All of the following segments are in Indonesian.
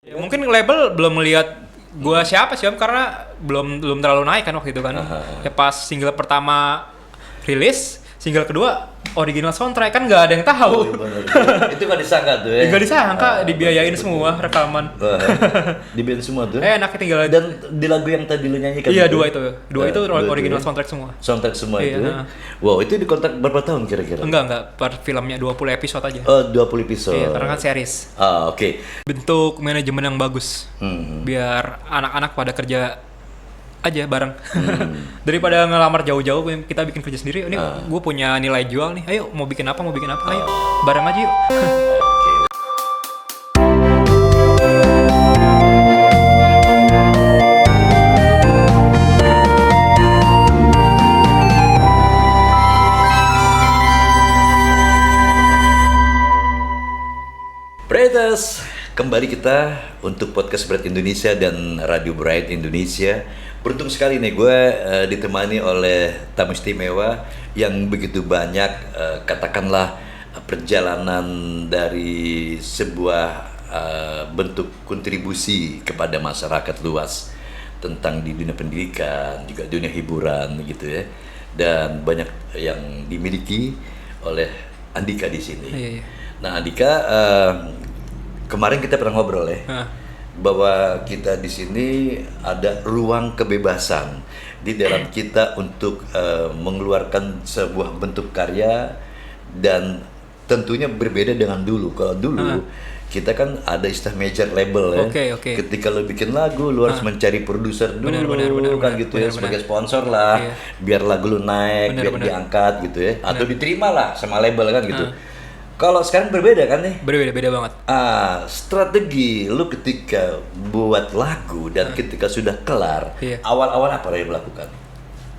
Ya, mungkin label belum melihat gua siapa sih Om, karena belum terlalu naik kan waktu itu kan. Ya pas single pertama rilis, single kedua original soundtrack kan nggak ada yang tahu. Itu nggak disangka tuh ya? Nggak disangka, dibiayain semua rekaman. Dibiayain semua tuh? Enaknya tinggal. Dan di lagu yang tadi lu nyanyikan? Iya, dua itu original soundtrack semua. Soundtrack semua iya, itu ya? Wow, itu dikontrak berapa tahun kira-kira? Enggak, per filmnya 20 episode aja. Oh, 20 episode? Iya, karena kan series. Oke. Bentuk manajemen yang bagus. Biar anak-anak pada kerja aja bareng. Daripada ngelamar jauh-jauh, kita bikin kerja sendiri. Ini gue punya nilai jual nih. Ayo mau bikin apa? Ayo bareng aja yuk. Brightas, kembali kita untuk podcast Bright Indonesia dan Radio Bright Indonesia. Beruntung sekali nih gue ditemani oleh tamu istimewa yang begitu banyak katakanlah perjalanan dari sebuah bentuk kontribusi kepada masyarakat luas tentang di dunia pendidikan, juga dunia hiburan gitu ya. Dan banyak yang dimiliki oleh Andika di sini. Iya. Nah Andika, kemarin kita pernah ngobrol ya, bahwa kita di sini ada ruang kebebasan di dalam kita untuk mengeluarkan sebuah bentuk karya dan tentunya berbeda dengan dulu. Kalau dulu kita kan ada istilah major label ya. Oke. Ketika lo bikin lagu, lo harus mencari produser dulu kan gitu ya, sebagai sponsor lah, biar lagu lo naik, biar diangkat gitu ya, atau diterima lah sama label kan gitu. Kalau sekarang berbeda kan nih? Beda banget. Strategi lu ketika buat lagu dan ketika sudah kelar, awal-awal apa yang melakukan?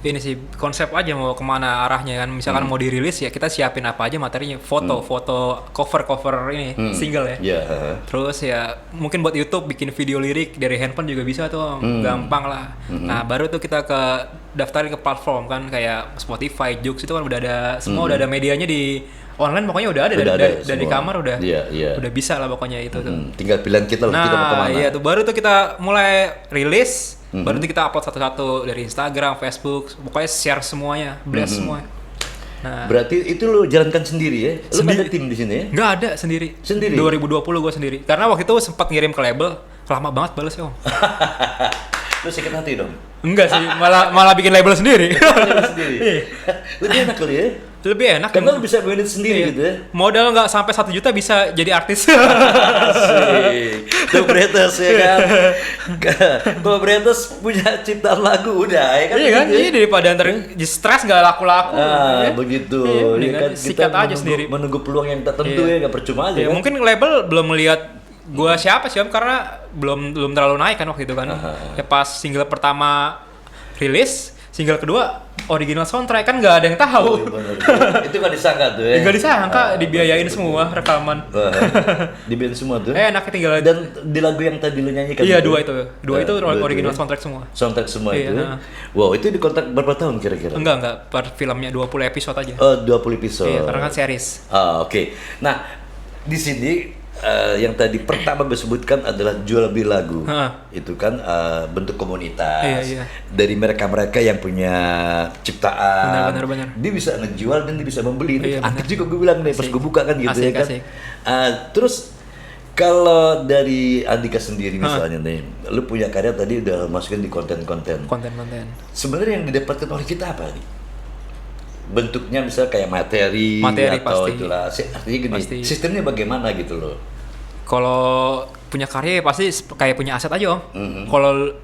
Ini sih konsep aja mau kemana arahnya kan. Misalkan mau dirilis ya kita siapin apa aja materinya, foto cover ini single ya. Terus ya mungkin buat YouTube bikin video lirik dari handphone juga bisa tuh, gampang lah. Nah baru tuh kita daftarin ke platform kan kayak Spotify, Joox itu kan udah ada semua, udah ada medianya di online, pokoknya udah ada dari kamar udah bisa lah pokoknya itu tuh. Tinggal pilihan kita loh, kita mau kemana. Iya tuh baru tuh kita mulai rilis, baru tuh kita upload satu-satu dari Instagram, Facebook, pokoknya share semuanya, blast semua. Nah, berarti itu lo jalankan sendiri ya? Lo ada tim di sini ya? Nggak ada, sendiri. 2020 gue sendiri. Karena waktu itu sempat ngirim ke label, lama banget balas ya Om. Lo sakit hati dong? Enggak sih, malah bikin label sendiri. Lebih enak kali ya? Lebih enak karena lo bisa manage sendiri gitu ya. Modal nggak sampai 1 juta bisa jadi artis. Tuh Brightas ya kan. Kalau Brightas punya ciptaan lagu udah ya kan. Iya kan, gitu ya? Daripada ntar stres nggak laku-laku. Begitu. Iya kan, sikat aja sendiri. Menunggu peluang yang tertentu ya, nggak percuma aja. Kan? Mungkin label belum melihat gua siapa sih Om, karena belum terlalu naik kan waktu itu kan. Ya pas single pertama rilis, single kedua original soundtrack kan nggak ada yang tahu. Itu nggak disangka tuh ya? Nggak disangka, dibiayain semua rekaman. Dibiayain semua tuh? Enaknya tinggal. Dan di lagu yang tadi lu nyanyikan? Iya, dua itu original soundtrack semua. Soundtrack semua itu? Wow, itu dikontrak berapa tahun kira-kira? Enggak, per filmnya 20 episode aja. Oh, 20 episode? Iya, karena kan series. Oke. Nah, di sini yang tadi pertama gue sebutkan adalah jual beli lagu. Itu kan bentuk komunitas. Iya. Dari mereka-mereka yang punya ciptaan. Benar. Dia bisa ngejual dan dia bisa membeli. Aktif juga gue bilang nih pas gue buka kan gitu ya kan. Terus kalau dari Andika sendiri misalnya nih, lu punya karya tadi udah masukin di konten-konten. Sebenarnya yang didapatkan oleh kita apa nih? Bentuknya misalnya kayak materi atau pasti. Itulah artinya gini, sistemnya bagaimana gitu loh. Kalau punya karya ya pasti kayak punya aset aja Om.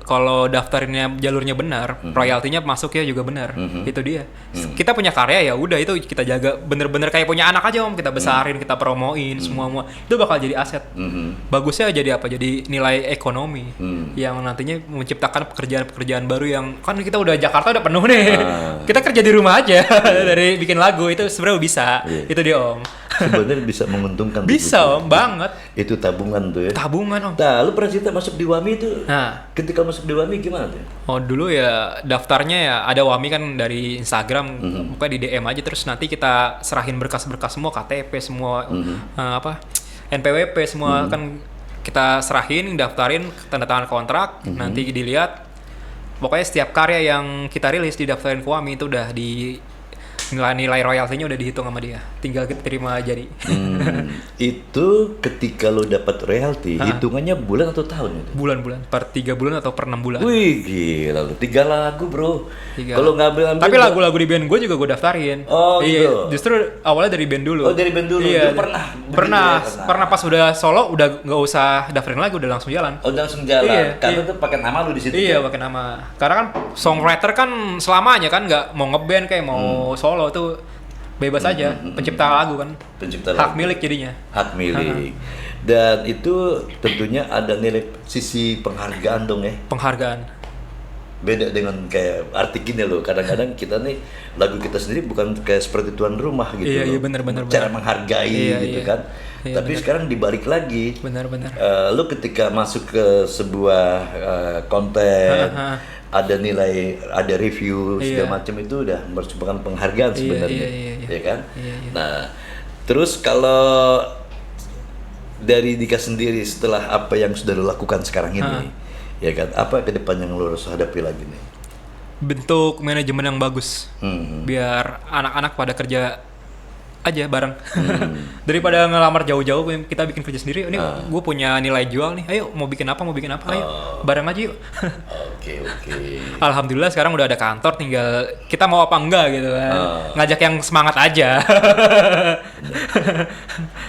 Kalau daftarinnya jalurnya benar, royaltinya masuk ya juga benar. Itu dia. Kita punya karya ya udah itu kita jaga bener-bener kayak punya anak aja Om, kita besarin, kita promoin semua. Itu bakal jadi aset. Bagusnya jadi apa? Jadi nilai ekonomi yang nantinya menciptakan pekerjaan-pekerjaan baru yang kan kita udah Jakarta udah penuh nih. Kita kerja di rumah aja dari bikin lagu itu sebenarnya bisa. Itu dia Om. Sebenarnya bisa menguntungkan. Bisa Om, banget. Itu tabungan tuh ya. Tabungan Om. Nah, lu pernah cerita masuk di WAMI itu? Ketika masuk di WAMI gimana tuh? Oh dulu ya daftarnya ya ada WAMI kan dari Instagram, pokoknya di DM aja terus nanti kita serahin berkas-berkas semua, KTP semua, NPWP semua kan kita serahin, daftarin, tanda tangan kontrak, nanti dilihat. Pokoknya setiap karya yang kita rilis didaftarin ke WAMI itu udah di nilai royaltinya udah dihitung sama dia. Tinggal kita terima jadi. Itu ketika lo dapat royalti, hitungannya bulan atau tahun itu? Bulan-bulan, per 3 bulan atau per 6 bulan. Wih gila lo, 3 lagu bro. 3. Kalau ngambil Tapi lagu-lagu di band gue juga gue daftarin. Oh iya, gitu. justru awalnya dari band dulu. Oh dari band dulu. Iya. Lu pernah Pas udah solo udah nggak usah daftarin lagi, udah langsung jalan. Oh langsung jalan. Iya, Karena tuh pakai nama lu di situ. Iya, pakai nama. Karena kan songwriter kan selamanya kan nggak mau ngeband kayak mau solo tuh bebas aja. Pencipta lagu kan. Pencipta Hak lagu. milik jadinya. Hak milik. Dan itu tentunya ada nilai sisi penghargaan dong ya. Penghargaan. Beda dengan kayak arti gini loh, kadang-kadang kita nih lagu kita sendiri bukan kayak seperti tuan rumah gitu Iya, loh. iya, bener. Cara menghargai Iya, gitu iya. kan. Iya, Tapi bener. sekarang dibalik lagi. Benar. Lu ketika masuk ke sebuah konten, ada nilai, ada review Iya. segala macam, itu udah merupakan penghargaan Iya, sebenarnya, iya. ya kan? Iya. Nah, terus kalau dari Dika sendiri setelah apa yang sudah lo lakukan sekarang ini, ya kan? Apa ke depan yang lo harus hadapi lagi nih? Bentuk manajemen yang bagus. Hmm. Biar anak-anak pada kerja aja bareng. Daripada ngelamar jauh-jauh, kita bikin kerja sendiri. Ini gue punya nilai jual nih. Ayo mau bikin apa? Ayo bareng aja yuk. Oke. Alhamdulillah sekarang udah ada kantor, tinggal kita mau apa enggak gitu kan. Ngajak yang semangat aja.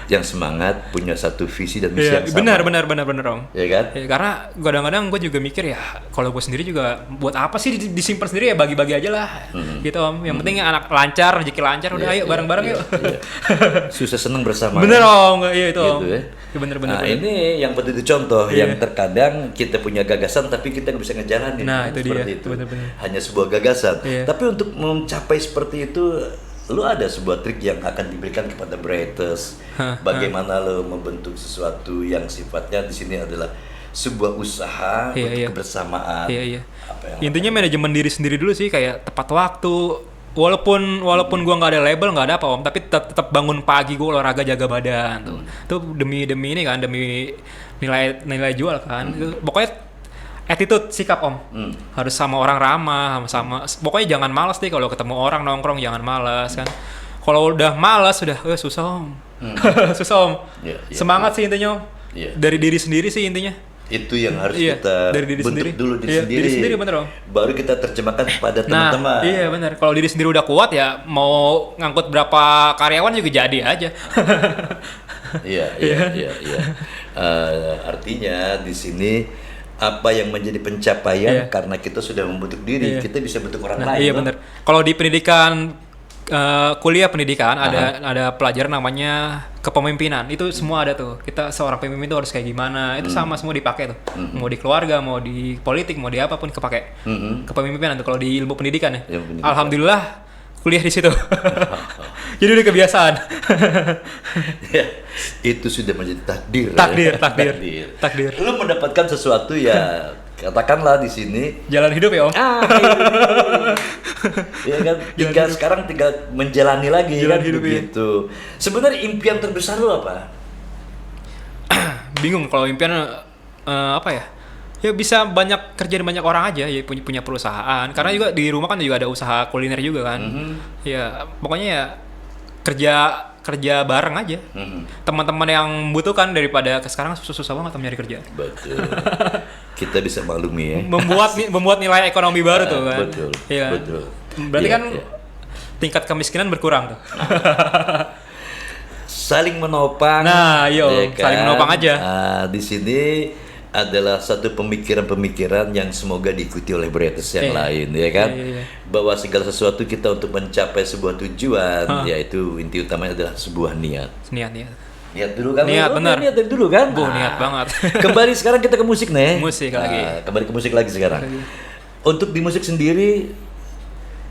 Yang semangat, punya satu visi dan misi Iya, yang sama. benar Om. Ya kan? Ya, karena kadang-kadang gue juga mikir ya, kalau gue sendiri juga buat apa sih disimpan sendiri, ya bagi-bagi aja lah. Gitu Om. Yang penting anak lancar, rezeki lancar, udah ayo bareng-bareng yuk. Iya. Susah seneng bersama. Bener ya? Om, iya itu Om. Gitu ya. Ya, bener. Nah ini yang penting contoh, Iya. yang terkadang kita punya gagasan tapi kita nggak bisa ngejalanin. Nah, itu seperti dia. itu. Bener-bener. Hanya sebuah gagasan. Iya. Tapi untuk mencapai seperti itu, lu ada sebuah trik yang akan diberikan kepada Brighters. Bagaimana lu membentuk sesuatu yang sifatnya di sini adalah sebuah usaha Iya, untuk iya. kebersamaan. Iya. Apa yang Intinya manajemen diri sendiri dulu sih, kayak tepat waktu. Walaupun gua nggak ada label, nggak ada apa Om, tapi tetap bangun pagi gua olahraga, jaga badan tuh. Itu demi ini kan, demi nilai jual kan. Itu, pokoknya attitude, sikap Om. Harus sama orang ramah, sama pokoknya jangan malas deh kalau ketemu orang nongkrong, jangan malas kan. Kalau udah malas sudah susah Om. Susah Om. Iya, iya. Semangat sih intinya Om. Iya. Dari diri sendiri sih intinya. itu yang harus Iya, kita dari diri bentuk sendiri. dulu Iya, diri sendiri, bener Om. Baru kita terjemahkan kepada teman-teman. Nah, iya benar. Kalau diri sendiri udah kuat ya, mau ngangkut berapa karyawan juga jadi aja. Iya. Artinya di sini apa yang menjadi pencapaian Iya. karena kita sudah membentuk diri, Iya. kita bisa bentuk orang Nah, lain. iya loh. benar. Kalau di pendidikan kuliah pendidikan ada pelajaran namanya kepemimpinan. Itu semua ada tuh. Kita seorang pemimpin itu harus kayak gimana. Itu sama semua dipakai tuh. Mau di keluarga, mau di politik, mau di apapun kepake. Kepemimpinan tuh kalau di ilmu pendidikan ya. Ilmu pendidikan. Alhamdulillah kuliah di situ. Jadi udah kebiasaan. Ya, itu sudah menjadi takdir. Takdir. Lu mendapatkan sesuatu ya, katakanlah di sini. Jalan hidup ya Om. Ya kan, sekarang tinggal menjalani lagi Jalan kan hidup, iya. begitu. Sebenarnya impian terbesar lu apa? Bingung kalau impian apa ya? Ya bisa banyak kerja di banyak orang aja, ya punya perusahaan. Karena juga di rumah kan juga ada usaha kuliner juga kan. Ya pokoknya ya kerja bareng aja. Teman-teman yang butuhkan daripada sekarang susah banget nyari kerja. Betul. Kita bisa maklumi ya. Membuat nilai ekonomi baru tuh kan. Betul. Iya. Betul. Berarti Iya, kan iya. tingkat kemiskinan berkurang tuh. Saling menopang. Nah, yo, ya saling menopang aja. Di sini adalah satu pemikiran-pemikiran yang semoga diikuti oleh Brighters yang lain, ya kan? Iya. Bahwa segala sesuatu kita untuk mencapai sebuah tujuan, yaitu inti utamanya adalah sebuah niat. Niat dulu kan? Niat, benar. Niat dari dulu kan? Niat banget. Kembali sekarang kita ke musik nih. Musik lagi. Kembali ke musik lagi sekarang. Untuk di musik sendiri,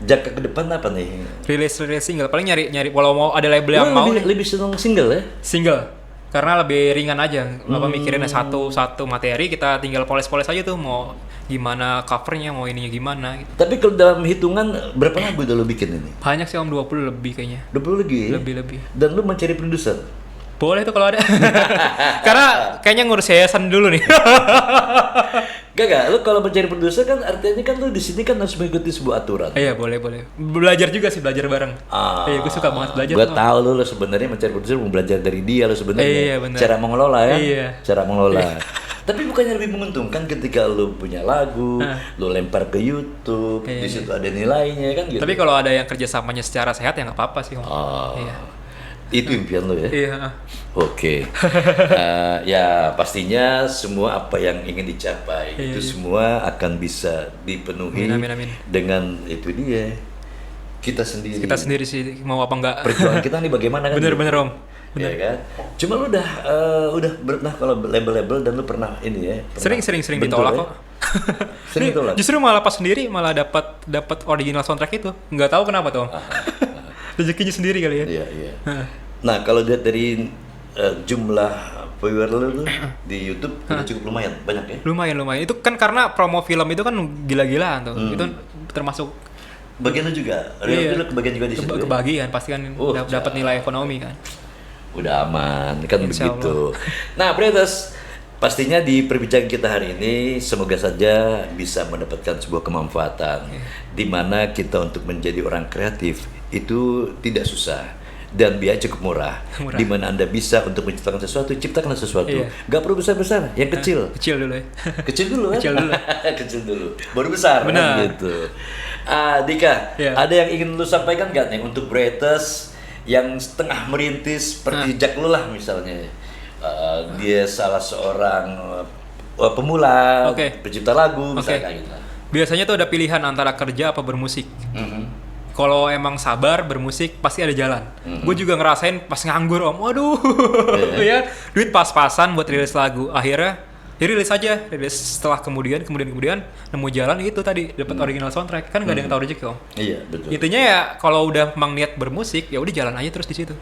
jangka ke depan apa nih? Rilis single, paling nyari kalau mau ada label yang mau lebih seneng single ya? single. Karena lebih ringan aja, mikirin satu materi, kita tinggal poles-poles aja tuh, mau gimana covernya, mau ininya gimana gitu. Tapi kalau dalam hitungan berapa lagu udah lo bikin ini? Banyak sih Om, 20 lebih kayaknya. 20 lagi? Lebih. Dan lu mencari produser? Boleh tuh kalau ada. Karena kayaknya ngurus yayasan dulu nih. Gak, lu kalau mencari produser kan artinya kan lu di sini kan harus mengikuti sebuah aturan. Iya, boleh. Belajar juga sih, belajar bareng. Iya, gue suka banget belajar. Gue tahu lu sebenarnya mencari produser mau belajar dari dia lu sebenarnya. Iya, bener. Cara mengelola ya. Iya. Cara mengelola. Tapi bukannya lebih menguntungkan ketika lu punya lagu, lu lempar ke YouTube, di situ ada nilainya kan gitu. Tapi kalau ada yang kerjasamanya secara sehat ya nggak apa-apa sih, Om. Iya. Itu impian lu ya? Iya. Oke. Ya pastinya semua apa yang ingin dicapai itu semua akan bisa dipenuhi Amin. dengan itu dia. Kita sendiri Sih mau apa enggak. perjuangan kita nih bagaimana kan? Bener Om. Ya kan? Cuma lu udah pernah kalau label-label dan lu pernah ini ya? Sering ditolak kok. Sering ditolak. Justru malah pas sendiri malah dapat original soundtrack itu. Nggak tahu kenapa tuh. Rezekinya sendiri kali ya. Iya. Nah, kalau lihat dari jumlah viewer lu di YouTube udah cukup lumayan, banyak ya? Lumayan. Itu kan karena promo film itu kan gila-gilaan tuh. Itu termasuk bagian lu juga. Lu kebagian juga di situ. Kebagian pasti kan dapat nilai ekonomi kan. Udah aman, kan Insya begitu. Nah, Bretas, pastinya di perbincangan kita hari ini semoga saja bisa mendapatkan sebuah kemanfaatan di mana kita untuk menjadi orang kreatif itu tidak susah dan biaya cukup murah. Di mana Anda bisa untuk menciptakan sesuatu, ciptakanlah sesuatu. Gak perlu besar-besar, yang kecil. Kecil dulu ya. Kecil dulu kan? Kecil dulu. Baru besar kan gitu. Dika, ada yang ingin lu sampaikan gak nih untuk Bretas yang setengah merintis seperti Jack lu lah misalnya? Dia salah seorang pemula, pencipta lagu misalnya gitu. Biasanya tuh ada pilihan antara kerja apa bermusik. Kalau emang sabar bermusik pasti ada jalan. Gue juga ngerasain pas nganggur Om, waduh, ya duit pas-pasan buat rilis lagu. Akhirnya rilis setelah kemudian nemu jalan itu tadi dapat original soundtrack kan nggak ada yang tahu rezeki Om. Iya betul. Intinya ya kalau udah emang niat bermusik ya udah jalan aja terus di situ.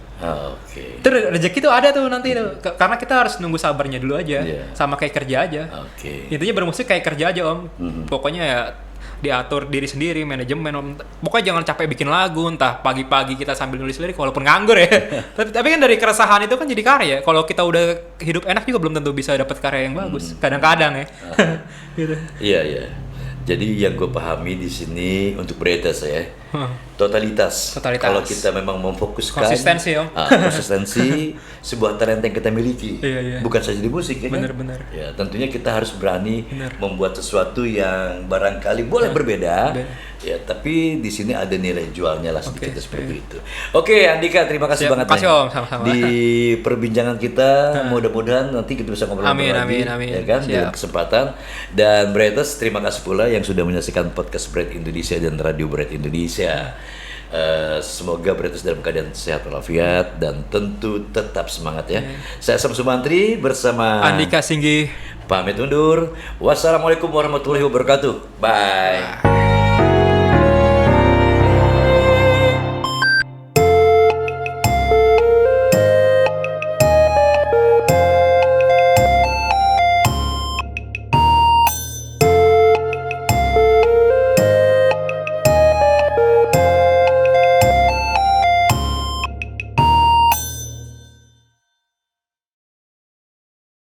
Oke. Terus rezeki tuh ada tuh nanti tuh. Karena kita harus nunggu sabarnya dulu aja. Sama kayak kerja aja. Intinya bermusik kayak kerja aja Om. Pokoknya ya diatur diri sendiri, manajemen Om. Pokoknya jangan capek bikin lagu, entah pagi-pagi kita sambil nulis lirik walaupun nganggur ya. tapi kan dari keresahan itu kan jadi karya. Kalau kita udah hidup enak juga belum tentu bisa dapat karya yang bagus. Kadang-kadang ya. Gitu. Iya. Jadi yang gue pahami di sini untuk Bretas ya, totalitas. Kalau kita memang memfokuskan konsistensi sebuah talenta yang kita miliki, bukan saja di musik ya kan? Benar. Ya tentunya kita harus berani membuat sesuatu yang barangkali boleh berbeda, ya tapi di sini ada nilai jualnya lah sedikit seperti itu. Oke, Andika, terima kasih banget. Terima kasih Om, sama-sama. Di perbincangan kita, mudah-mudahan nanti kita bisa ngobrol lagi, ya kan? Dengan kesempatan. Dan Bretas, terima kasih pula yang sudah menyaksikan podcast Bright Indonesia dan Radio Bright Indonesia. Semoga Bretas dalam keadaan sehat walafiat dan tentu tetap semangat ya. Saya Sam Sumantri bersama Andika Singgi pamit undur. Wassalamualaikum warahmatullahi wabarakatuh. Bye.